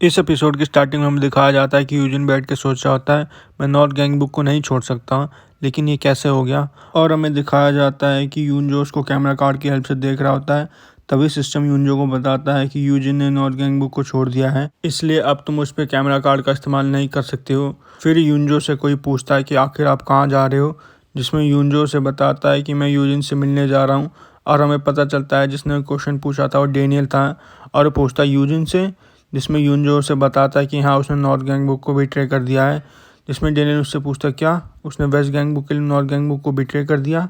इस एपिसोड की स्टार्टिंग में हमें दिखाया जाता है कि यूजिन बैठ के सोच रहा होता है मैं नॉर्थ गैंग बुक को नहीं छोड़ सकता, लेकिन ये कैसे हो गया। और हमें दिखाया जाता है कि यूनजो उसको कैमरा कार्ड की हेल्प से देख रहा होता है। तभी सिस्टम यूनजो को बताता है कि यूजिन ने नॉर्थ गैंग बुक को छोड़ दिया है, इसलिए अब तुम उस पर कैमरा कार्ड का इस्तेमाल नहीं कर सकते हो। फिर यूनजो से कोई पूछता है कि आखिर आप कहाँ जा रहे हो, जिसमें यूनजो से बताता है कि मैं यूजिन से मिलने जा रहा हूँ। और हमें पता चलता है जिसने क्वेश्चन पूछा था वो डेनियल था और वो पूछता है यूजिन से, जिसमें यूनजो से बताता है कि हाँ उसने नॉर्थ गैंग बुक को बिट्रे कर दिया है। जिसमें डेनियल उससे पूछता है क्या उसने वेस्ट गैंग बुक के लिए नॉर्थ गैंग बुक को बिट्रे कर दिया,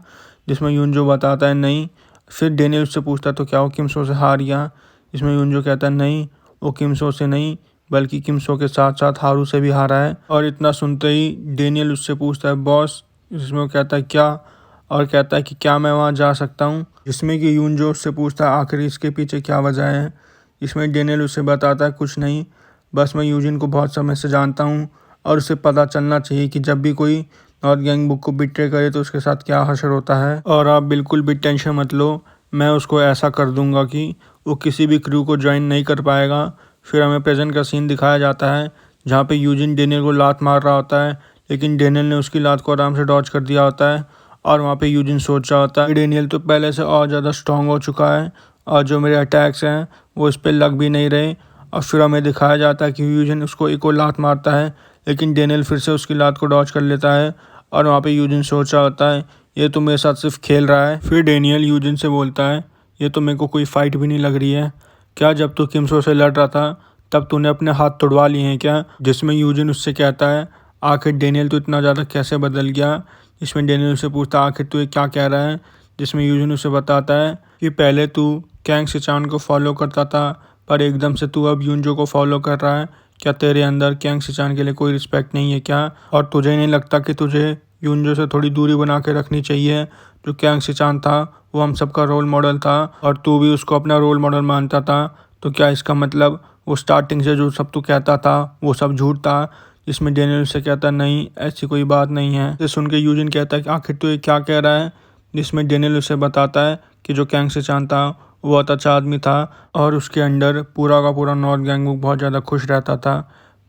जिसमें यूनजो बताता है नहीं। फिर डेनियल उससे पूछता है तो क्या वो किमसो से हार गया, जिसमें यूनजो कहता है नहीं वो किमसो से नहीं बल्कि किमसो के साथ साथ हारू से भी हारा है। और इतना सुनते ही डेनियल उससे पूछता है बॉस, जिसमें वो कहता है क्या, और कहता है कि क्या मैं वहाँ जा सकता हूँ। जिसमें कि यूनजो उससे पूछता है आखिर इसके पीछे क्या वजह है। इसमें डेनियल उसे बताता है कुछ नहीं, बस मैं यूजिन को बहुत समय से जानता हूँ और उसे पता चलना चाहिए कि जब भी कोई नॉर्थ गैंग बुक को बिट्रे करे तो उसके साथ क्या हशर होता है। और आप बिल्कुल भी टेंशन मत लो, मैं उसको ऐसा कर दूंगा कि वो किसी भी क्रू को ज्वाइन नहीं कर पाएगा। फिर हमें प्रेजेंट का सीन दिखाया जाता है जहाँ पे यूजिन डेनियल को लात मार रहा होता है, लेकिन डेनियल ने उसकी लात को आराम से डॉज कर दिया होता है। और वहाँ पे यूजिन सोच रहा होता है डेनियल तो पहले से और ज़्यादा स्ट्रांग हो चुका है और जो मेरे अटैक्स हैं वो इस पर लग भी नहीं रहे। और फिर हमें दिखाया जाता है कि यूजिन उसको एक और लात मारता है, लेकिन डेनियल फिर से उसकी लात को डॉज कर लेता है। और वहाँ पे यूजिन सोच रहा होता है ये तो मेरे साथ सिर्फ खेल रहा है। फिर डेनियल यूजिन से बोलता है ये तो मेरे को कोई फ़ाइट भी नहीं लग रही है, क्या जब तू किमसो से लड़ रहा था तब तूने अपने हाथ तोड़वा लिए हैं क्या। जिसमें यूजिन उससे कहता है आखिर डेनियल तो इतना ज़्यादा कैसे बदल गया। इसमें डेनियल उससे पूछता है आखिर तू ये क्या कह रहा है। जिसमें यूजिन उसे बताता है कि पहले तू कैंग सिचान को फॉलो करता था पर एकदम से तू अब यूनजो को फॉलो कर रहा है, क्या तेरे अंदर कैंग सिचान के लिए कोई रिस्पेक्ट नहीं है क्या। और तुझे नहीं लगता कि तुझे यूनजो से थोड़ी दूरी बना के रखनी चाहिए। जो कैंग सिचान था वो हम सबका रोल मॉडल था और तू भी उसको अपना रोल मॉडल मानता था, तो क्या इसका मतलब वो स्टार्टिंग से जो सब तू कहता था वो सब झूठ था। जिसमें डेनियल से कहता नहीं ऐसी कोई बात नहीं है। इसे सुन के यूजिन कहता है कि आखिर तू ये क्या कह रहा है। जिसमें डेनियल उसे बताता है कि जो कैंग सिचान था वो बहुत अच्छा आदमी था और उसके अंडर पूरा का पूरा नॉर्थ गैंग बुक बहुत ज़्यादा खुश रहता था,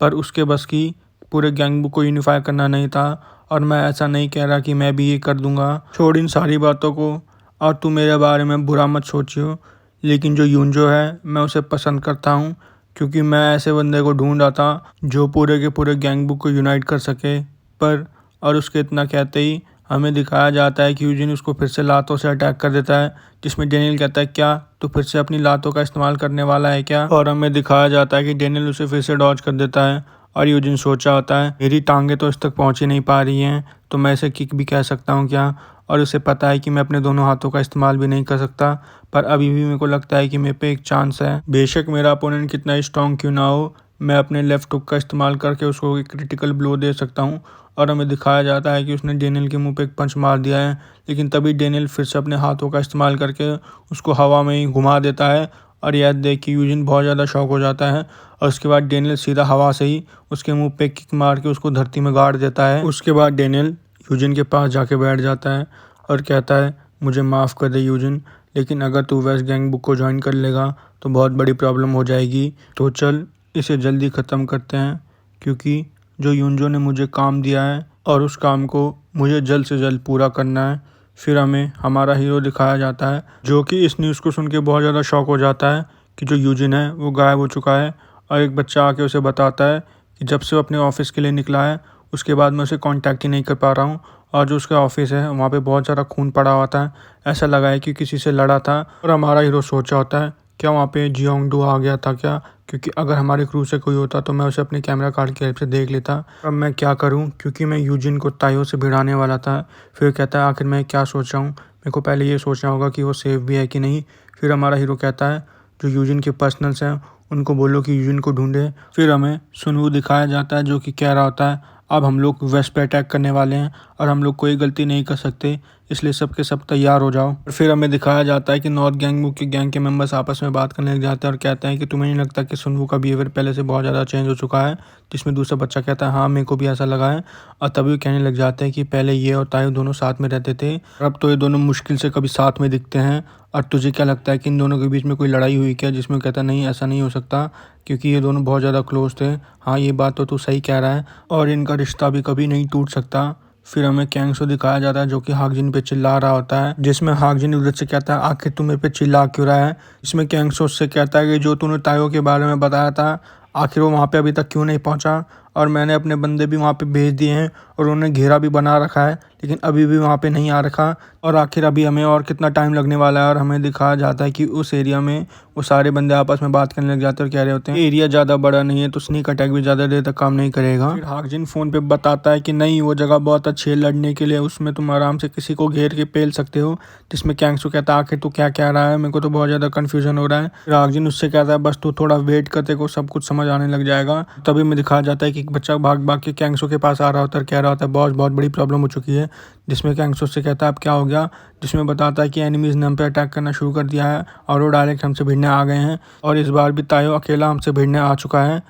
पर उसके बस की पूरे गैंग बुक को यूनिफाई करना नहीं था। और मैं ऐसा नहीं कह रहा कि मैं भी ये कर दूंगा, छोड़ इन सारी बातों को और तू मेरे बारे में बुरा मत सोचियो। लेकिन जो यूनजो है मैं उसे पसंद करता हूँ क्योंकि मैं ऐसे बंदे को ढूंढ रहा था जो पूरे के पूरे गैंग बुक को यूनाइट कर सके। पर और उसके इतना कहते ही हमें दिखाया जाता है कि यूजिन उसको फिर से लातों से अटैक कर देता है। जिसमें डेनियल कहता है क्या तू फिर से अपनी लातों का इस्तेमाल करने वाला है क्या। और हमें दिखाया जाता है कि डेनियल उसे फिर से डॉज कर देता है और यूजिन सोचा होता है मेरी टांगें तो इस तक पहुँच ही नहीं पा रही हैं तो मैं इसे किक भी कह सकता हूँ क्या। और उसे पता है कि मैं अपने दोनों हाथों का इस्तेमाल भी नहीं कर सकता, पर अभी भी मेरे को लगता है कि मेरे पे एक चांस है। बेशक मेरा अपोनेंट कितना ही स्ट्रॉन्ग क्यों ना हो, मैं अपने लेफ्ट हुक का इस्तेमाल करके उसको एक क्रिटिकल ब्लो दे सकता हूँ। और हमें दिखाया जाता है कि उसने डेनियल के मुंह पे एक पंच मार दिया है, लेकिन तभी डेनियल फिर से अपने हाथों का इस्तेमाल करके उसको हवा में ही घुमा देता है। और यह देख के यूजिन बहुत ज़्यादा शॉक हो जाता है और उसके बाद डेनियल सीधा हवा से ही उसके मुंह पे किक मार के उसको धरती में गाड़ देता है। उसके बाद डेनियल यूजिन के पास जाके बैठ जाता है और कहता है मुझे माफ़ कर दे यूजिन, लेकिन अगर तू वेस्ट गैंग बुक को ज्वाइन कर लेगा तो बहुत बड़ी प्रॉब्लम हो जाएगी। तो चल इसे जल्दी ख़त्म करते हैं क्योंकि जो यूनजो ने मुझे काम दिया है और उस काम को मुझे जल्द से जल्द पूरा करना है। फिर हमें हमारा हीरो दिखाया जाता है जो कि इस न्यूज़ को सुन के बहुत ज़्यादा शॉक हो जाता है कि जो यूजिन है वो गायब हो चुका है। और एक बच्चा आके उसे बताता है कि जब से वो अपने ऑफिस के लिए निकला है उसके बाद मैं उसे कांटेक्ट ही नहीं कर पा रहा हूँ और जो उसका ऑफिस है वहाँ पे बहुत सारा खून पड़ा हुआ था, ऐसा लगा है कि किसी से लड़ा था। और हमारा हीरो सोचा होता है क्या वहाँ पे जियोंगडू आ गया था क्या, क्योंकि अगर हमारे क्रू से कोई होता तो मैं उसे अपने कैमरा कार्ड की हेल्प से देख लेता। अब मैं क्या करूँ क्योंकि मैं यूजिन को ताइयों से भिड़ाने वाला था। फिर कहता है आखिर मैं क्या सोच रहा हूँ, मेरे को पहले ये सोचना होगा कि वो सेफ भी है कि नहीं। फिर हमारा हीरो कहता है जो यूजिन के पर्सनल्स हैं उनको बोलो कि यूजिन को ढूंढे। फिर हमें सुनवू दिखाया जाता है जो कि कह रहा होता है अब हम लोग वेस्ट पे अटैक करने वाले हैं और हम लोग कोई गलती नहीं कर सकते, इसलिए सब के सब तैयार हो जाओ। फिर हमें दिखाया जाता है कि नॉर्थ गैंग बुक के गैंग के मेंबर्स आपस में बात करने लग जाते हैं और कहते हैं कि तुम्हें नहीं लगता कि सुनवू का बिहेवियर पहले से बहुत ज़्यादा चेंज हो चुका है। जिसमें दूसरा बच्चा कहता है हाँ मेरे को भी ऐसा लगा है। और तभी वो कहने लग जाते हैं कि पहले ये और तायू दोनों साथ में रहते थे, अब तो ये दोनों मुश्किल से कभी साथ में दिखते हैं। और तुझे क्या लगता है कि इन दोनों के बीच में कोई लड़ाई हुई क्या? जिसमें कहता नहीं, ऐसा नहीं हो सकता क्योंकि ये दोनों बहुत ज़्यादा क्लोज थे। हाँ, ये बात तो तू सही कह रहा है और इनका रिश्ता भी कभी नहीं टूट सकता। फिर हमें कैंग्सो दिखाया जाता है जो कि हाकजिन पे चिल्ला रहा होता है, जिसमें हाकजिन उधर से कहता है आखिर तू मेरे पे चिल्ला क्यों रहा है। इसमें कैंग्सो उससे कहता है कि जो तूने तायो के बारे में बताया था आखिर वो वहाँ पे अभी तक क्यों नहीं पहुँचा, और मैंने अपने बंदे भी वहाँ पे भेज दिए हैं और उन्होंने घेरा भी बना रखा है लेकिन अभी भी वहाँ पे नहीं आ रखा। और आखिर अभी हमें और कितना टाइम लगने वाला है। और हमें दिखाया जाता है कि उस एरिया में वो सारे बंदे आपस में बात करने लग जाते हैं और कह रहे होते हैं एरिया ज़्यादा बड़ा नहीं है तो स्नीक अटैक भी ज़्यादा देर तक काम नहीं करेगा। फिर हाकजिन फ़ोन पे बताता है कि नहीं, वो जगह बहुत अच्छी है लड़ने के लिए, उसमें तुम आराम से किसी को घेर के पेल सकते हो। जिसमें कैंग्सो कहता है आखिर तू क्या कह रहा है, मेरे को तो बहुत ज़्यादा कन्फ्यूजन हो रहा है। फिर हाकजिन उससे कहता है बस तू थोड़ा वेट करते को सब कुछ समझ आने लग जाएगा। तभी में दिखाया जाता है कि एक बच्चा भाग भाग के कैंग्सो के पास आ रहा होता है और कह रहा होता है बॉस बहुत बड़ी प्रॉब्लम हो चुकी है। जिसमें कैंग्सो से कहता है अब क्या हो गया। जिसमें बताता है कि एनिमीज़ ने हम पे अटैक करना शुरू कर दिया है और वो डायरेक्ट हमसे भिड़ने आ गए हैं और इस बार भी तायो अकेला हमसे भिड़ने आ चुका है।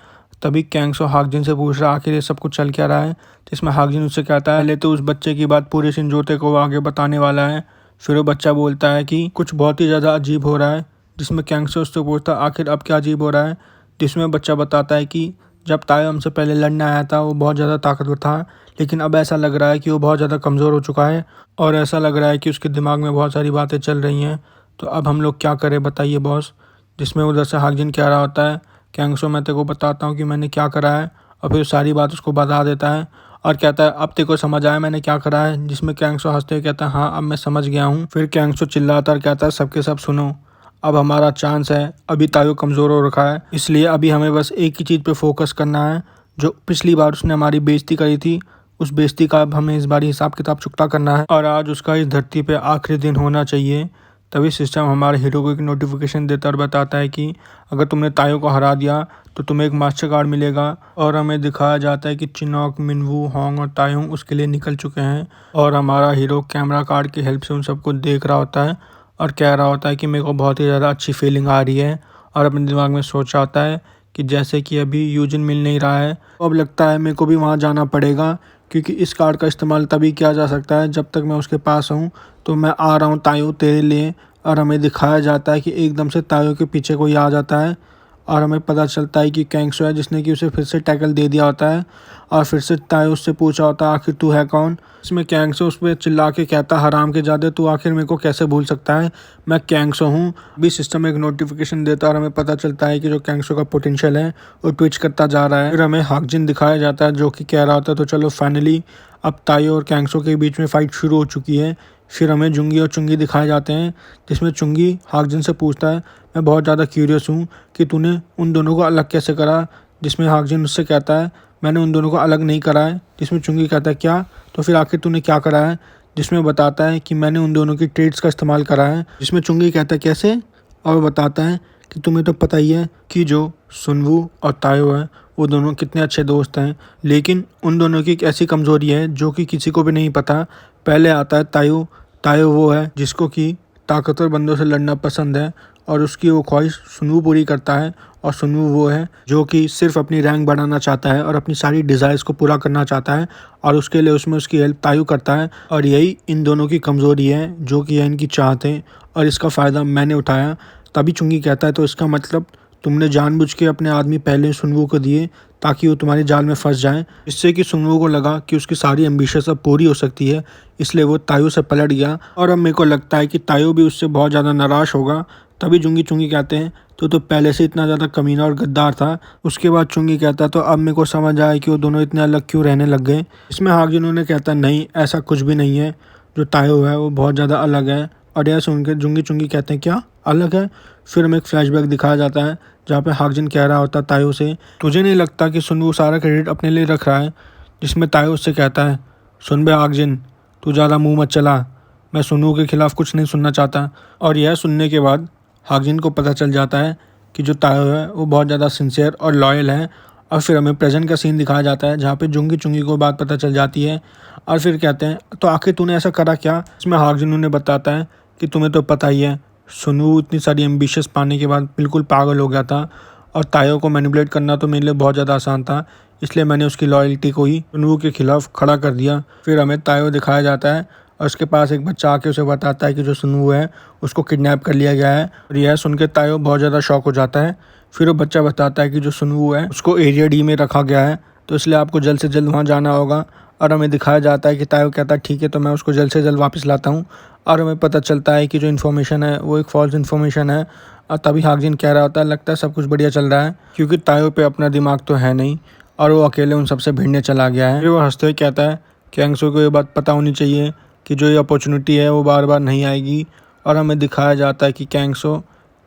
तभी कैंग्सो हाकजिन से पूछ रहा आखिर ये सब कुछ चल क्या रहा है। जिसमें हाकजिन उससे कहता है पहले तो उस बच्चे की बात पूरे शिनजोते को आगे बताने वाला है। फिर वो बच्चा बोलता है कि कुछ बहुत ही ज़्यादा अजीब हो रहा है। जिसमें कैंग्सो उससे पूछता है आखिर अब क्या अजीब हो रहा है। जिसमें बच्चा बताता है कि जब तायो हमसे पहले लड़ने आया था वो बहुत ज़्यादा ताकतवर था लेकिन अब ऐसा लग रहा है कि वो बहुत ज़्यादा कमज़ोर हो चुका है और ऐसा लग रहा है कि उसके दिमाग में बहुत सारी बातें चल रही हैं। तो अब हम लोग क्या करें बताइए बॉस। जिसमें उधर से हाकजिन कह रहा होता है कैंग्सो मैं तेरे को बताता हूँ कि मैंने क्या करा है, और फिर सारी बात उसको बता देता है और कहता है अब तेरे को समझ आया मैंने क्या करा है। जिसमें कैंग्सो हंसते हुए कहता है हाँ अब मैं समझ गया हूँ। फिर कैंग्सो चिल्लाता और कहता है सबके सब सुनो, अब हमारा चांस है। अभी तायो कमज़ोर हो रखा है इसलिए अभी हमें बस एक ही चीज़ पे फोकस करना है। जो पिछली बार उसने हमारी बेइज्जती करी थी उस बेइज्जती का अब हमें इस बार हिसाब किताब चुकता करना है और आज उसका इस धरती पे आखिरी दिन होना चाहिए। तभी सिस्टम हमारे हीरो को एक नोटिफिकेशन देता और बताता है कि अगर तुमने तायो को हरा दिया तो तुम्हें एक मास्टर कार्ड मिलेगा। और हमें दिखाया जाता है कि चिनोक, मिनवू, होंग और तायोंग उसके लिए निकल चुके हैं और हमारा हीरो कैमरा कार्ड की हेल्प से उन सबको देख रहा होता है और कह रहा होता है कि मेरे को बहुत ही ज़्यादा अच्छी फीलिंग आ रही है। और अपने दिमाग में सोच रहा होता है कि जैसे कि अभी यूजिन मिल नहीं रहा है तो अब लगता है मेरे को भी वहाँ जाना पड़ेगा क्योंकि इस कार्ड का इस्तेमाल तभी किया जा सकता है जब तक मैं उसके पास हूँ। तो मैं आ रहा हूँ तायो तेरे लिए। और हमें दिखाया जाता है कि एकदम से तायो के पीछे कोई आ जाता है और हमें पता चलता है कि कैंग्सो है जिसने कि उसे फिर से टैकल दे दिया होता है। और फिर से तायो उससे पूछा होता है आखिर तू है कौन। इसमें कैंग्सो उस पर चिल्ला के कहता हराम के जादे तू आखिर मेरे को कैसे भूल सकता है, मैं कैंग्सो हूँ। अभी सिस्टम एक नोटिफिकेशन देता है और हमें पता चलता है कि जो कैंग्सो का पोटेंशियल है वो ट्विच करता जा रहा है। फिर हमें हाकजिन दिखाया जाता है जो कि कह रहा होता है तो चलो फाइनली अब तायो और कैंग्सो के बीच में फ़ाइट शुरू हो चुकी है। फिर हमें जुंगी और चुंगी दिखाए जाते हैं जिसमें चुंगी हाकजिन से पूछता है मैं बहुत ज़्यादा क्यूरियस हूँ कि तूने उन दोनों को अलग कैसे करा। जिसमें हाकजिन उससे कहता है मैंने उन दोनों को अलग नहीं करा है। जिसमें चुंगी कहता है क्या, तो फिर आखिर तूने क्या करा है। जिसमें बताता है कि मैंने उन दोनों की ट्रेड्स का इस्तेमाल करा है। जिसमें चुंगी कहता है कैसे, और बताता है कि तुम्हें तो पता ही है कि जो सुनवू और तायो है वो दोनों कितने अच्छे दोस्त हैं लेकिन उन दोनों की एक ऐसी कमज़ोरी है जो कि किसी को भी नहीं पता। पहले आता है तायो। तायो वो है जिसको कि ताकतवर बंदों से लड़ना पसंद है और उसकी वो ख्वाहिश सुनवू पूरी करता है। और सुनवू वो है जो कि सिर्फ अपनी रैंक बढ़ाना चाहता है और अपनी सारी डिज़ायर्स को पूरा करना चाहता है और उसके लिए उसमें उसकी हेल्प तायू करता है। और यही इन दोनों की कमज़ोरी है जो कि है इनकी चाहत है और इसका फ़ायदा मैंने उठाया। तभी चुंगी कहता है तो इसका मतलब तुमने जानबूझ के अपने आदमी पहले सुनवू को दिए ताकि वो तुम्हारे जाल में फंस जाए। इससे कि सुनवू को लगा कि उसकी सारी एम्बिशंस अब पूरी हो सकती है इसलिए वो तायो से पलट गया। और अब मेरे को लगता है कि तायो भी उससे बहुत ज़्यादा नाराज़ होगा। तभी जुंगी चुंगी कहते हैं तो पहले से इतना ज़्यादा कमीना और गद्दार था। उसके बाद चुंगी कहता तो अब मेरे को समझ आया कि वो दोनों इतने अलग क्यों रहने लग गए। इसमें हाकजिन ने कहता नहीं ऐसा कुछ भी नहीं है, जो तायो है वो बहुत ज़्यादा अलग है। और यह सुन के जुंगी चुंगी कहते हैं क्या अलग है। फिर हमें एक फ्लैशबैक दिखाया जाता है जहाँ पे हाकजिन कह रहा होता तायो से तुझे नहीं लगता कि सुनवू सारा क्रेडिट अपने लिए रख रहा है। जिसमें तायो उससे कहता है सुन बे हाकजिन, तू ज़्यादा मुँह मत चला, मैं सुनवू के खिलाफ़ कुछ नहीं सुनना चाहता। और यह सुनने के बाद हाकजिन को पता चल जाता है कि जो तायो है वो बहुत ज़्यादा सिंसियर और लॉयल है। और फिर हमें प्रेजेंट का सीन दिखाया जाता है जहाँ पे जुंगी चुंगी को बात पता चल जाती है और फिर कहते हैं तो आखिर तूने ऐसा करा क्या। इसमें हाकजिन ने बताता है कि तुम्हें तो पता ही है सुनवू इतनी सारी एम्बिशंस पाने के बाद बिल्कुल पागल हो गया था और तायो को मैनिपुलेट करना तो मेरे लिए बहुत ज़्यादा आसान था, इसलिए मैंने उसकी लॉयल्टी को ही सुनवू के खिलाफ खड़ा कर दिया। फिर हमें तायो दिखाया जाता है और उसके पास एक बच्चा आके उसे बताता है कि जो सुनवू है उसको किडनैप कर लिया गया है। और यह सुन के तायो बहुत ज़्यादा शॉक हो जाता है। फिर वो बच्चा बताता है कि जो सुनवू है उसको एरिया डी में रखा गया है, तो इसलिए आपको जल्द से जल्द वहाँ जाना होगा। और हमें दिखाया जाता है कि तायो कहता है ठीक है, तो मैं उसको जल्द से जल्द वापस लाता हूँ। और हमें पता चलता है कि जो इन्फॉर्मेशन है वो एक फॉल्स इन्फॉर्मेशन है। और तभी हाकजिन कह रहा होता है लगता है सब कुछ बढ़िया चल रहा है, क्योंकि तायो पे अपना दिमाग तो है नहीं और वो अकेले उन सबसे भिड़ने चला गया है। फिर वो हंसते हुए कहता है कि कैंगसो को ये बात पता होनी चाहिए कि जो ये अपॉर्चुनिटी है वो बार बार नहीं आएगी। और हमें दिखाया जाता है कि कैंगसो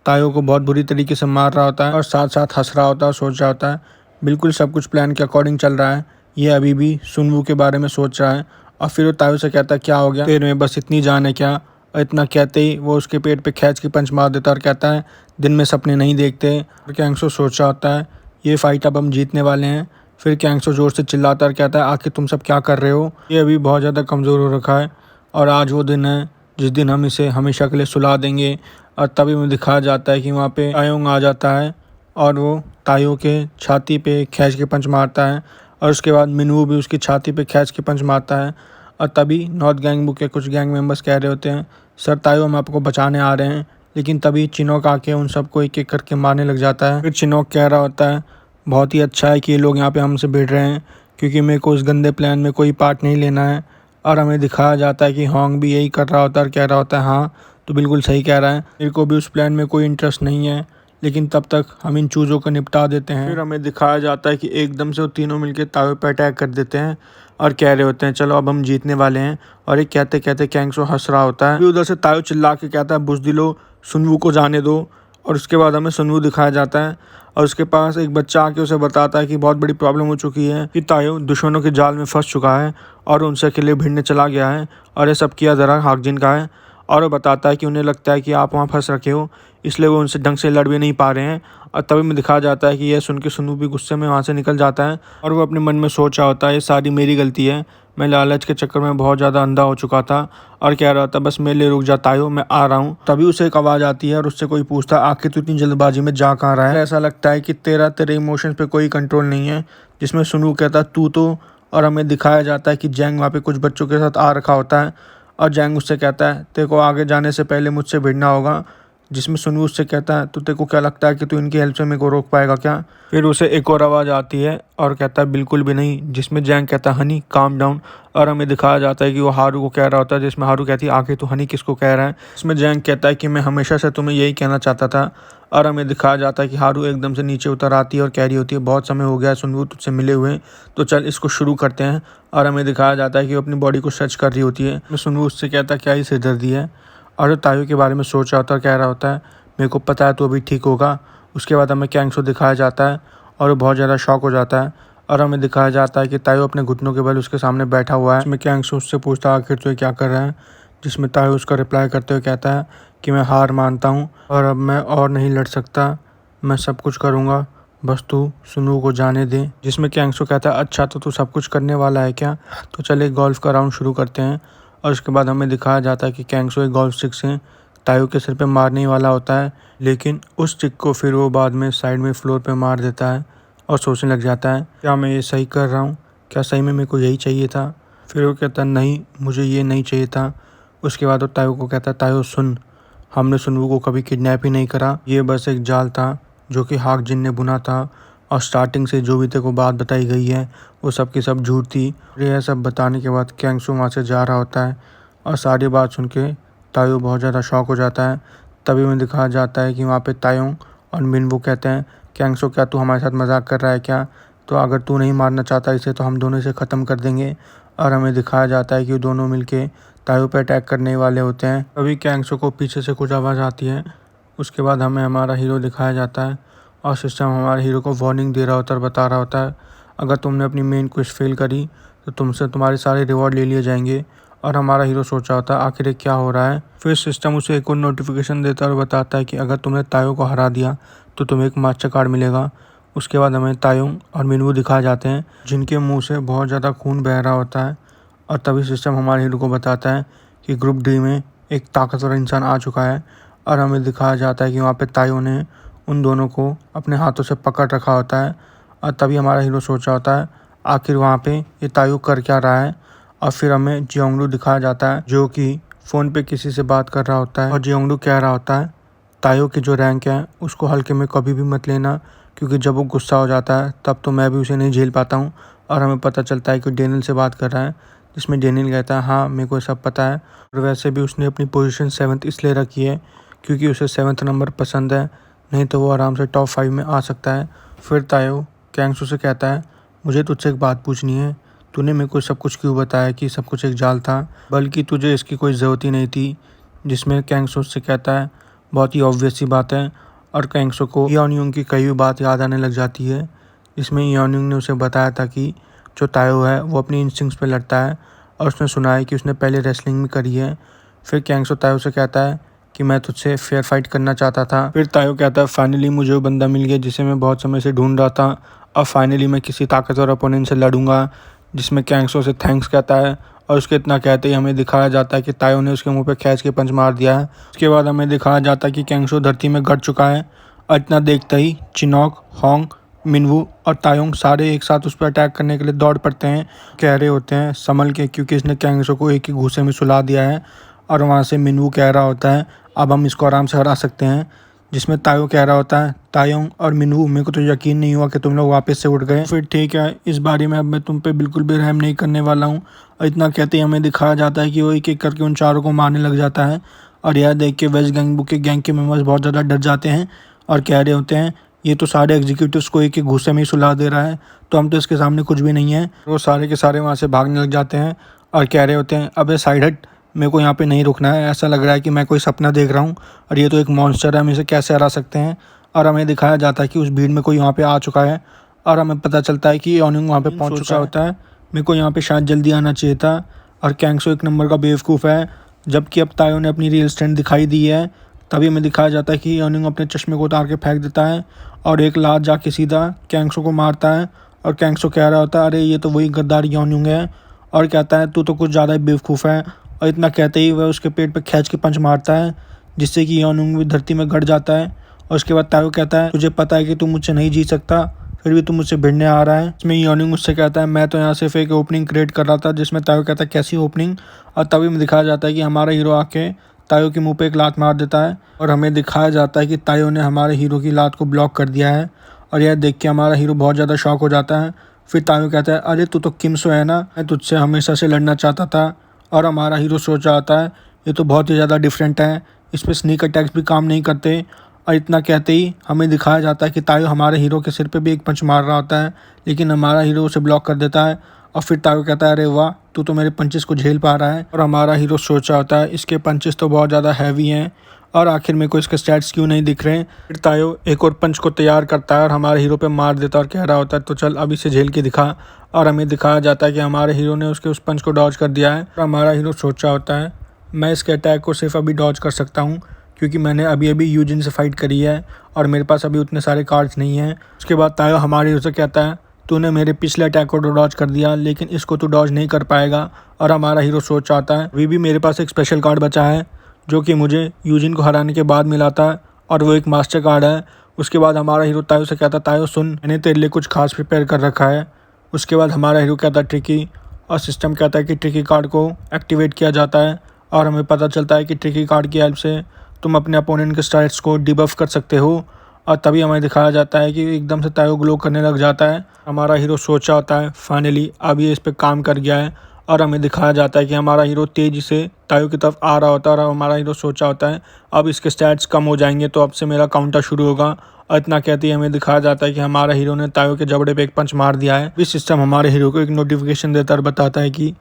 तायो को बहुत बुरी तरीके से मार रहा होता है और साथ साथ हंस रहा होता है और सोच रहा होता है बिल्कुल सब कुछ प्लान के अकॉर्डिंग चल रहा है। ये अभी भी सुनवू के बारे में सोच रहा है। और फिर वो तायो से कहता है क्या हो गया तेरे में, बस इतनी जान है क्या? और इतना कहते ही वो उसके पेट पे खींच के पंच मार देता और कहता है दिन में सपने नहीं देखते। और कैंगसो सोच रहा होता है ये फाइट अब हम जीतने वाले हैं। फिर कैंगसो जोर से चिल्लाता और कहता है आखिर तुम सब क्या कर रहे हो? ये अभी बहुत ज़्यादा कमज़ोर हो रखा है और आज वो दिन है जिस दिन हम इसे हमेशा के लिए सुला देंगे। और तभी में दिखाया जाता है कि वहाँ पे तायोंग आ जाता है और वो तायो के छाती पे खींच के पंच मारता है। और उसके बाद मिनवू भी उसकी छाती पे खींच के पंच मारता है। और तभी नॉर्थ गैंग बुक के कुछ गैंग मेंबर्स कह रहे होते हैं सर तायो हम आपको बचाने आ रहे हैं। लेकिन तभी चिनोक आके उन सबको एक एक करके मारने लग जाता है। फिर चिनोक कह रहा होता है बहुत ही अच्छा है कि ये लोग यहाँ पे हमसे भिड़ रहे हैं, क्योंकि मेरे को इस गंदे प्लान में कोई पार्ट नहीं लेना है। और हमें दिखाया जाता है कि होंग भी यही कर रहा होता है और कह रहा होता है हाँ तो बिल्कुल सही कह रहा है, मेरे को भी उस प्लान में कोई इंटरेस्ट नहीं है, लेकिन तब तक हम इन चूज़ों को निपटा देते हैं। फिर हमें दिखाया जाता है कि एकदम से वो तीनों मिलकर तायो पे अटैक कर देते हैं और कह रहे होते हैं चलो अब हम जीतने वाले हैं। और एक कहते कहते कैंगसो हंस रहा होता है। फिर उधर से तायो चिल्ला के कहता है बुज़दिलो सुनवू को जाने दो। और उसके बाद हमें सुनवू दिखाया जाता है और उसके पास एक बच्चा आके उसे बताता है कि बहुत बड़ी प्रॉब्लम हो चुकी है कि तायो दुश्मनों के जाल में फंस चुका है और उनसे अकेले भिड़ने चला गया है और ये सब किया ज़रा हाकजिन का है। और वो बताता है कि उन्हें लगता है कि आप वहाँ फंस रखे हो, इसलिए वो उनसे ढंग से लड़ भी नहीं पा रहे हैं। और तभी में दिखाया जाता है कि यह सुन के सुनवू भी गुस्से में वहाँ से निकल जाता है और वो अपने मन में सोच रहा होता है ये सारी मेरी गलती है, मैं लालच के चक्कर में बहुत ज़्यादा अंधा हो चुका था। और कह रहा था बस मेरे लिए रुक जा तायो, मैं आ रहा हूँ। तभी उसे एक आवाज़ आती है और उससे कोई पूछता है आखिर तू इतनी जल्दबाजी में जा कहाँ रहा है? ऐसा लगता है कि तेरे इमोशंस पे कोई कंट्रोल नहीं है। जिसमें सुनवू कहता है तू तो। और हमें दिखाया जाता है कि जैंग वहाँ पे कुछ बच्चों के साथ आ रखा होता है और जैंग उससे कहता है तेरे को आगे जाने से पहले मुझसे भिड़ना होगा। जिसमें सुनवू उससे कहता है तो तेरे को क्या लगता है कि तू इनकी हेल्प से मेरे को रोक पाएगा क्या? फिर उसे एक और आवाज़ आती है और कहता है बिल्कुल भी नहीं, जिसमें जैंग कहता है हनी काम डाउन। और हमें दिखाया जाता है कि वो हारू को कह रहा होता है, जिसमें हारू कहती है आखिर तू हनी किसको कह रहा है? इसमें जैंग कहता है कि मैं हमेशा से तुम्हें यही कहना चाहता था। और हमें दिखाया जाता है कि हारू एकदम से नीचे उतर आती है और कह रही होती है बहुत समय हो गया है सुनवू तुझसे मिले हुए, तो चल इसको शुरू करते हैं। और हमें दिखाया जाता है कि वो अपनी बॉडी को सर्च कर रही होती है। सुनवू उससे कहता है क्या ही सिरदर्दी है, और तायो के बारे में सोच रहा होता है, कह रहा होता है मेरे को पता है तो अभी ठीक होगा। उसके बाद हमें कैंगसो दिखाया जाता है और वो बहुत ज़्यादा शॉक हो जाता है। और हमें दिखाया जाता है कि तायो अपने घुटनों के बल उसके सामने बैठा हुआ है। इसमें कैंगसो उससे पूछता है आखिर तो ये क्या कर रहा है? जिसमें तायो उसका रिप्लाई करते हुए कहता है कि मैं हार मानता हूँ और अब मैं और नहीं लड़ सकता, मैं सब कुछ करूँगा, बस तू सुनवू को जाने दे। जिसमें कैंगसो कहता है अच्छा तो तू सब कुछ करने वाला है क्या? तो चले गोल्फ का राउंड शुरू करते हैं। और उसके बाद हमें दिखाया जाता है कि कैंगसो एक गोल्फ स्टिक से तायो के सिर पे मारने वाला होता है, लेकिन उस स्टिक को फिर वो बाद में साइड में फ्लोर पे मार देता है और सोचने लग जाता है क्या मैं ये सही कर रहा हूँ, क्या सही में मेरे को यही चाहिए था? फिर वो कहता है नहीं मुझे ये नहीं चाहिए था। उसके बाद वो तायो को कहता है तायो सुन, हमने सुनवू को कभी किडनैप ही नहीं करा, ये बस एक जाल था जो कि हाकजिन ने बुना था और स्टार्टिंग से जो भी तेरे को बात बताई गई है वो सब की सब झूठ थी। यह सब बताने के बाद कैंगसो वहाँ से जा रहा होता है और सारी बात सुन के तायो बहुत ज़्यादा शॉक हो जाता है। तभी में दिखाया जाता है कि वहाँ पे तायोंग और मिनवू कहते हैं कैंगसो क्या तू हमारे साथ मजाक कर रहा है क्या? तो अगर तू नहीं मारना चाहता इसे तो हम दोनों इसे ख़त्म कर देंगे। और हमें दिखाया जाता है कि वो दोनों मिलके तायो पे अटैक करने वाले होते हैं। तभी कैंगसो को पीछे से कुछ आवाज़ आती है। उसके बाद हमें हमारा हीरो दिखाया जाता है और सिस्टम हमारे हीरो को वार्निंग दे रहा होता है और बता रहा होता है अगर तुमने अपनी मेन क्वेस्ट फेल करी तो तुमसे तुम्हारे सारे रिवॉर्ड ले लिए जाएंगे। और हमारा हीरो सोचा होता है आखिर क्या हो रहा है। फिर सिस्टम उसे एक और नोटिफिकेशन देता है और बताता है कि अगर तुमने तायो को हरा दिया तो तुम्हें एक मास्टर कार्ड मिलेगा। उसके बाद हमें तायोंग और मिनवू दिखाए जाते हैं जिनके मुंह से बहुत ज़्यादा खून बह रहा होता है। और तभी सिस्टम हमारे हीरो को बताता है कि ग्रुप डी में एक ताकतवर इंसान आ चुका है। और हमें दिखाया जाता है कि वहाँ पे तायो ने उन दोनों को अपने हाथों से पकड़ रखा होता है। और तभी हमारा हीरो सोच रहा होता है आखिर वहाँ पे ये तायो कर क्या रहा है। और फिर हमें जियोंगडू दिखाया जाता है जो कि फ़ोन पे किसी से बात कर रहा होता है और जियोंगडू कह रहा होता है तायो की जो रैंक है उसको हल्के में कभी भी मत लेना, क्योंकि जब वो गुस्सा हो जाता है तब तो मैं भी उसे नहीं झेल पाता हूँ। और हमें पता चलता है कि डेनियल से बात कर रहा है, जिसमें डेनियल कहता है हाँ मेरे को सब पता है, और वैसे भी उसने अपनी पोजीशन 7th इसलिए रखी है क्योंकि उसे 7th नंबर पसंद है, नहीं तो वो आराम से टॉप 5 में आ सकता है। फिर तायो कैंगसू से कहता है मुझे तुझसे एक बात पूछनी है, तूने मेरे को सब कुछ क्यों बताया कि सब कुछ एक जाल था, बल्कि तुझे इसकी कोई ज़रूरत ही नहीं थी। जिसमें कैंगसू से कहता है बहुत ही ऑब्वियस सी बात है, और कैंगसू को योनयूंग की कई भी बात याद आने लग जाती है। इसमें योनयूंग ने उसे बताया था कि जो तायो है वो अपनी इंस्टिंक्ट्स पे लड़ता है, और उसने सुना है कि उसने पहले रेसलिंग भी करी है। फिर कैंगसू तायो से कहता है कि मैं तुझसे फेयर फाइट करना चाहता था। फिर तायो कहता है फाइनली मुझे वो बंदा मिल गया जिसे मैं बहुत समय से ढूंढ रहा था, अब फाइनली मैं किसी ताकतवर अपोनेंट से लड़ूंगा। जिसमें कैंगसू से थैंक्स कहता है, और उसके इतना कहते ही हमें दिखाया जाता है कि तायो ने उसके मुंह पे खींच के पंच मार दिया है। उसके बाद हमें दिखाया जाता है कि कैंगसू धरती में गड़ चुका है, और इतना देखते ही चिनोक, होंग, मिनवू और तायोंग सारे एक साथ उस पर अटैक करने के लिए दौड़ पड़ते हैं। कह रहे होते हैं संभल के, क्योंकि इसने कैंगसू को एक ही घूंसे में सुला दिया है। और वहाँ से मिनवू कह रहा होता है अब हम इसको आराम से हरा सकते हैं। जिसमें तायो कह रहा होता है तायोंग और मिनवू मेरे को तो यकीन नहीं हुआ कि तुम लोग वापस से उठ गए। फिर ठीक है, इस बारे में अब मैं तुम पे बिल्कुल भी रहम नहीं करने वाला हूँ। और इतना कहते ही हमें दिखाया जाता है कि वो एक एक करके उन चारों को मारने लग जाता है। और यह देख के वेस्ट गैंगबुक के गैंग के मेंबर्स बहुत ज़्यादा डर जाते हैं और कह रहे होते हैं ये तो सारे एग्जीक्यूटिव्स को एक एक घूसे में ही सुला दे रहा है, तो हम तो इसके सामने कुछ भी नहीं है। वो सारे के सारे वहाँ से भागने लग जाते हैं और कह रहे होते हैं अबे साइड हट, मेरे को यहाँ पे नहीं रुकना है, ऐसा लग रहा है कि मैं कोई सपना देख रहा हूँ और ये तो एक मॉन्स्टर है, हम इसे कैसे हरा सकते हैं। और हमें दिखाया जाता है कि उस भीड़ में कोई वहाँ पे आ चुका है, और हमें पता चलता है कि योनयूंग वहाँ पे पहुँच चुका होता है। मेरे को यहाँ पे शायद जल्दी आना चाहिए था, और कैंगसू एक नंबर का बेवकूफ़ है। जबकि अब तायो ने अपनी रियल स्ट्रेंथ दिखाई दी है, तभी हमें दिखाया जाता है कि योनयूंग अपने चश्मे को उतार के फेंक देता है और एक लात जाके सीधा कैंगसू को मारता है। और कैंगसू कह रहा होता है अरे ये तो वही गद्दार योनयूंग है, और कहता है तू तो कुछ ज़्यादा ही बेवकूफ़ है। और इतना कहते ही वह उसके पेट पे खींच के पंच मारता है, जिससे कि योनयूंग भी धरती में गड़ जाता है। और उसके बाद तायो कहता है तुझे पता है कि तू मुझसे नहीं जीत सकता, फिर भी तू मुझसे भिड़ने आ रहा है। इसमें योनयूंग उससे कहता है मैं तो यहाँ सिर्फ एक ओपनिंग क्रिएट कर रहा था, जिसमें तायो कहता है कैसी ओपनिंग। और तभी में दिखाया जाता है कि हमारा हीरो आके तायो के मुंह पे एक लात मार देता है, और हमें दिखाया जाता है कि तायो ने हमारे हीरो की लात को ब्लॉक कर दिया है। और यह देख के हमारा हीरो बहुत ज़्यादा शॉक हो जाता है। फिर तायो कहता है अरे तू तो किमसो है ना, मैं तुझसे हमेशा से लड़ना चाहता था। और हमारा हीरो सोच रहा होता है ये तो बहुत ही ज़्यादा डिफरेंट है, इस पर स्नीक अटैक्स भी काम नहीं करते। और इतना कहते ही हमें दिखाया जाता है कि तायो हमारे हीरो के सिर पे भी एक पंच मार रहा होता है, लेकिन हमारा हीरो उसे ब्लॉक कर देता है। और फिर तायो कहता है अरे वाह तू तो मेरे पंचेस को झेल पा रहा है। और हमारा हीरो सोच रहा होता है इसके पंचेस तो बहुत ज़्यादा हैवी हैं, और आखिर में को इसके स्टैट्स क्यों नहीं दिख रहे हैं। फिर तायो एक और पंच को तैयार करता है और हमारे हीरो पे मार देता है और कह रहा होता है तो चल अब इसे झेल के दिखा। और हमें दिखाया जाता है कि हमारे हीरो ने उसके उस पंच को डॉज कर दिया है। और हमारा हीरो सोच रहा होता है मैं इसके अटैक को सिर्फ अभी डॉज कर सकता हूँ, क्योंकि मैंने अभी अभी यूजिन से फाइट करी है और मेरे पास अभी उतने सारे कार्ड्स नहीं हैं। उसके बाद तायो हमारे हीरो से कहता है तूने मेरे पिछले अटैक को डॉज कर दिया, लेकिन इसको तू डॉज नहीं कर पाएगा। और हमारा हीरो सोच रहा है अभी भी मेरे पास एक स्पेशल कार्ड बचा है जो कि मुझे यूजिन को हराने के बाद मिला था, और वो एक मास्टर कार्ड है। उसके बाद हमारा हीरो तायो से कहता तायो सुन मैंने तेरे लिए कुछ खास प्रिपेयर कर रखा है। उसके बाद हमारा हीरो कहता ट्रिकी, और सिस्टम कहता है कि ट्रिकी कार्ड को एक्टिवेट किया जाता है, और हमें पता चलता है कि ट्रिकी कार्ड की हेल्प से तुम अपने अपोनेंट के स्टैट्स को डिबफ कर सकते हो। और तभी हमें दिखाया जाता है कि एकदम से तायो ग्लो करने लग जाता है। हमारा हीरो सोचा होता है फाइनली अब ये इस पर काम कर गया है, और हमें दिखाया जाता है कि हमारा हीरो तेज़ी से तायो की तरफ आ रहा होता है। और हमारा हीरो सोचा होता है अब इसके स्टैट्स कम हो जाएंगे तो अब से मेरा काउंटर शुरू होगा। और इतना कहते ही हमें दिखाया जाता है कि हमारा हीरो ने तायो के जबड़े पे एक पंच मार दिया है। इस सिस्टम हमारे हीरो को एक नोटिफिकेशन देता और बताता है कि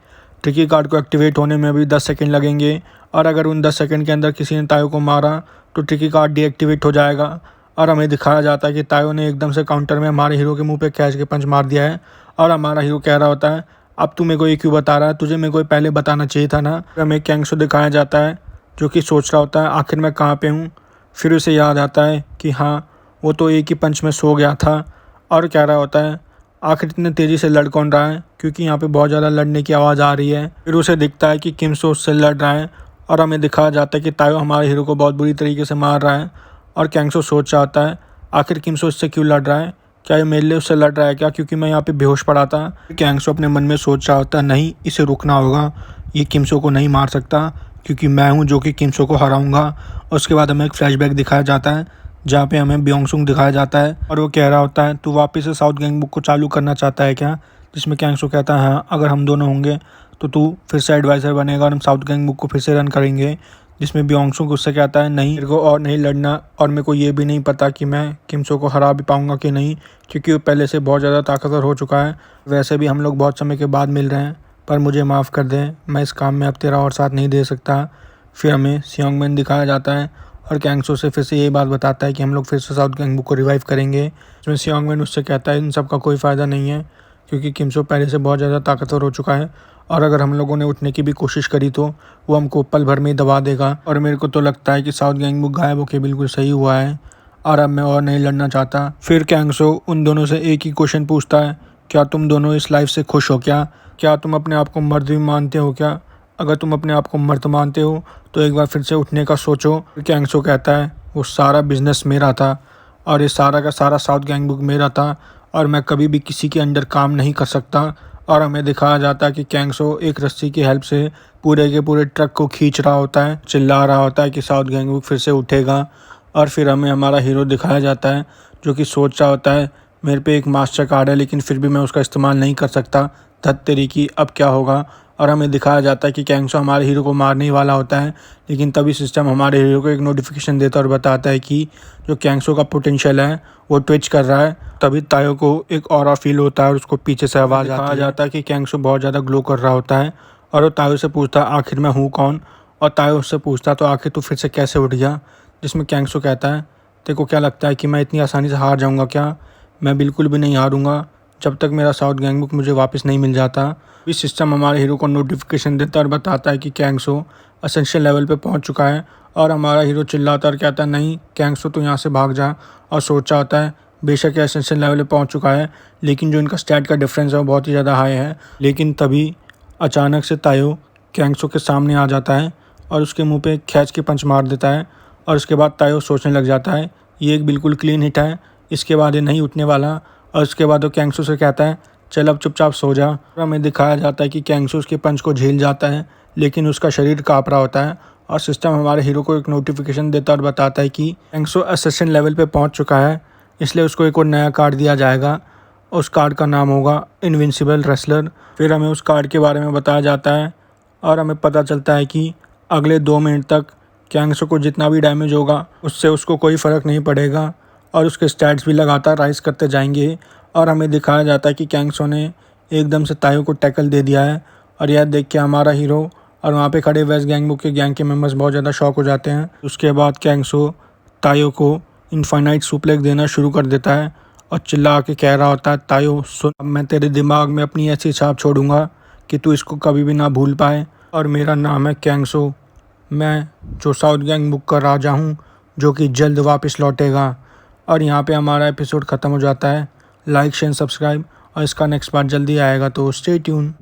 ट्रिकी कार्ड को एक्टिवेट होने में अभी 10 सेकंड लगेंगे, और अगर उन 10 सेकंड के अंदर किसी ने तायो को मारा तो ट्रिकी कार्ड डीएक्टिवेट हो जाएगा। और हमें दिखाया जाता है कि तायो ने एकदम से काउंटर में हमारे हीरो के मुंह पे खींच के पंच मार दिया है। और हमारा हीरो कह रहा होता है अब तू मेरे को ये क्यों बता रहा है, तुझे मेरे को पहले बताना चाहिए था ना। हमें कैंगसू दिखाया जाता है जो कि सोच रहा होता है आखिर मैं कहाँ पे हूँ। फिर उसे याद आता है कि हाँ वो तो एक ही पंच में सो गया था, और कह रहा होता है आखिर इतने तेज़ी से लड़ कौन रहा है, क्योंकि यहाँ पे बहुत ज़्यादा लड़ने की आवाज़ आ रही है। फिर उसे दिखता है कि किमसो उससे लड़ रहा है, और हमें दिखाया जाता है कि तायो हमारे हीरो को बहुत बुरी तरीके से मार रहा है। और कैंगसो सोच रहा होता है आखिर किमसो इससे क्यों लड़ रहा है, क्या ये मेरे लिए उससे लड़ रहा है क्या, क्योंकि मैं यहाँ पे बेहोश पड़ा था। कैंगसो अपने मन में सोच रहा होता है नहीं, इसे रुकना होगा, ये किमसो को नहीं मार सकता क्योंकि मैं हूँ जो कि किमसो को हराऊंगा। उसके बाद हमें एक फ्लैशबैक दिखाया जाता है जहाँ पे हमें ब्योंगसुंग दिखाया जाता है और वो कह रहा होता है तू वापस से साउथ गैंगबुक को चालू करना चाहता है क्या, जिसमें कैंगसो कहता है हाँ, अगर हम दोनों होंगे तो तू फिर से एडवाइज़र बनेगा और हम साउथ गैंगबुक को फिर से रन करेंगे। जिसमें ब्योंगसुंग उससे कहता है नहीं, मेरे को और नहीं लड़ना, और मेरे को ये भी नहीं पता कि मैं किमसो को हरा भी पाऊँगा कि नहीं, क्योंकि वो पहले से बहुत ज़्यादा ताकतवर हो चुका है। वैसे भी हम लोग बहुत समय के बाद मिल रहे हैं, पर मुझे माफ़ कर दें, मैं इस काम में अब तेरा और साथ नहीं दे सकता। फिर हमें सियोंगमैन दिखाया जाता है और कैंगसो से फिर से यही बात बताता है कि हम लोग फिर से साउथ गैंगबुक को रिवाइव करेंगे। इसमें सियोंगमैन उससे कहता है इन सब का कोई फ़ायदा नहीं है, क्योंकि किमसो पहले से बहुत ज़्यादा ताकतवर हो चुका है और अगर हम लोगों ने उठने की भी कोशिश करी तो वो हमको पल भर में ही दबा देगा। और मेरे को तो लगता है कि साउथ गैंगबुक गायब होकर बिल्कुल सही हुआ है और अब मैं और नहीं लड़ना चाहता। फिर कैंगसो उन दोनों से एक ही क्वेश्चन पूछता है, क्या तुम दोनों इस लाइफ से खुश हो क्या तुम अपने आप को मर्द भी मानते हो क्या? अगर तुम अपने आप को मर्द मानते हो तो एक बार फिर से उठने का सोचो। कैंगसो कहता है वो सारा बिजनेस मेरा था और ये सारा का सारा साउथ गैंगबुक मेरा था और मैं कभी भी किसी के अंडर काम नहीं कर सकता। और हमें दिखाया जाता है कि कैंगसो एक रस्सी की हेल्प से पूरे के पूरे ट्रक को खींच रहा होता है, चिल्ला रहा होता है कि साउथ गैंगबुक फिर से उठेगा। और फिर हमें हमारा हीरो दिखाया जाता है जो कि सोच रहा होता है मेरे पे एक मास्टर कार्ड है लेकिन फिर भी मैं उसका इस्तेमाल नहीं कर सकता, धत तेरी की अब क्या होगा। और हमें दिखाया जाता है कि कैंगसो हमारे हीरो को मारने ही वाला होता है, लेकिन तभी सिस्टम हमारे हीरो को एक नोटिफिकेशन देता और बताता है कि जो कैंगसो का पोटेंशियल है वो ट्विच कर रहा है। तभी तायो को एक ऑरा फील होता है और उसको पीछे से आवाज़ आती है। जाता है कि कैंगसो बहुत ज़्यादा ग्लो कर रहा होता है और वो तायो से पूछता है आखिर मैं हूँ कौन, और तायो उससे पूछता तो आखिर तू फिर से कैसे उठ गया। जिसमें कैंगसो कहता है तेरे को क्या लगता है कि मैं इतनी आसानी से हार जाऊँगा क्या? मैं बिल्कुल भी नहीं हारूंगा जब तक मेरा साउथ गैंगबुक मुझे वापस नहीं मिल जाता। इस सिस्टम हमारे हीरो को नोटिफिकेशन देता और बताता है कि कैंगसो असेंशियल लेवल पे पहुंच चुका है और हमारा हीरो चिल्लाता और कहता है नहीं कैंगसो तू यहाँ से भाग जा। और सोचा होता है बेशक ये असेंशियल लेवल पे पहुंच चुका है लेकिन जो इनका स्टैट का डिफरेंस है वो बहुत ही ज़्यादा हाई है। लेकिन तभी अचानक से तायो कैंगसो के सामने आ जाता है और उसके मुँह पर खींच के पंच मार देता है और उसके बाद तायो सोचने लग जाता है ये एक बिल्कुल क्लीन हिट है, इसके बाद ये नहीं उठने वाला। और उसके बाद वो कैंगसो से कहता है चल अब चुपचाप सो जा। और हमें दिखाया जाता है कि कैंगसो उसके पंच को झेल जाता है लेकिन उसका शरीर काँप रहा होता है और सिस्टम हमारे हीरो को एक नोटिफिकेशन देता और बताता है कि कैंगसो असेसन लेवल पे पहुंच चुका है, इसलिए उसको एक और नया कार्ड दिया जाएगा। उस कार्ड का नाम होगा इनविंसिबल रेसलर। फिर हमें उस कार्ड के बारे में बताया जाता है और हमें पता चलता है कि अगले 2 मिनट तक कैंगसो को जितना भी डैमेज होगा उससे उसको कोई फ़र्क नहीं पड़ेगा और उसके स्टैट्स भी लगातार राइज करते जाएंगे। और हमें दिखाया जाता है कि कैंगसो ने एकदम से तायो को टैकल दे दिया है और यह देख के हमारा हीरो और वहाँ पे खड़े वेस्ट गैंगबुक के गैंग के मेंबर्स बहुत ज़्यादा शॉक हो जाते हैं। उसके बाद कैंगसो तायो को इनफाइनाइट सुप्लेक्स देना शुरू कर देता है और चिल्ला के कह रहा होता है तायो सुन, मैं तेरे दिमाग में अपनी ऐसी छाप छोड़ूंगा कि तू इसको कभी भी ना भूल पाए। और मेरा नाम है कैंगसो, मैं जो साउथ गैंगबुक का राजा हूँ जो कि जल्द वापस लौटेगा। और यहाँ पे हमारा एपिसोड ख़त्म हो जाता है। लाइक शेयर सब्सक्राइब और इसका नेक्स्ट पार्ट जल्दी आएगा तो स्टे ट्यून।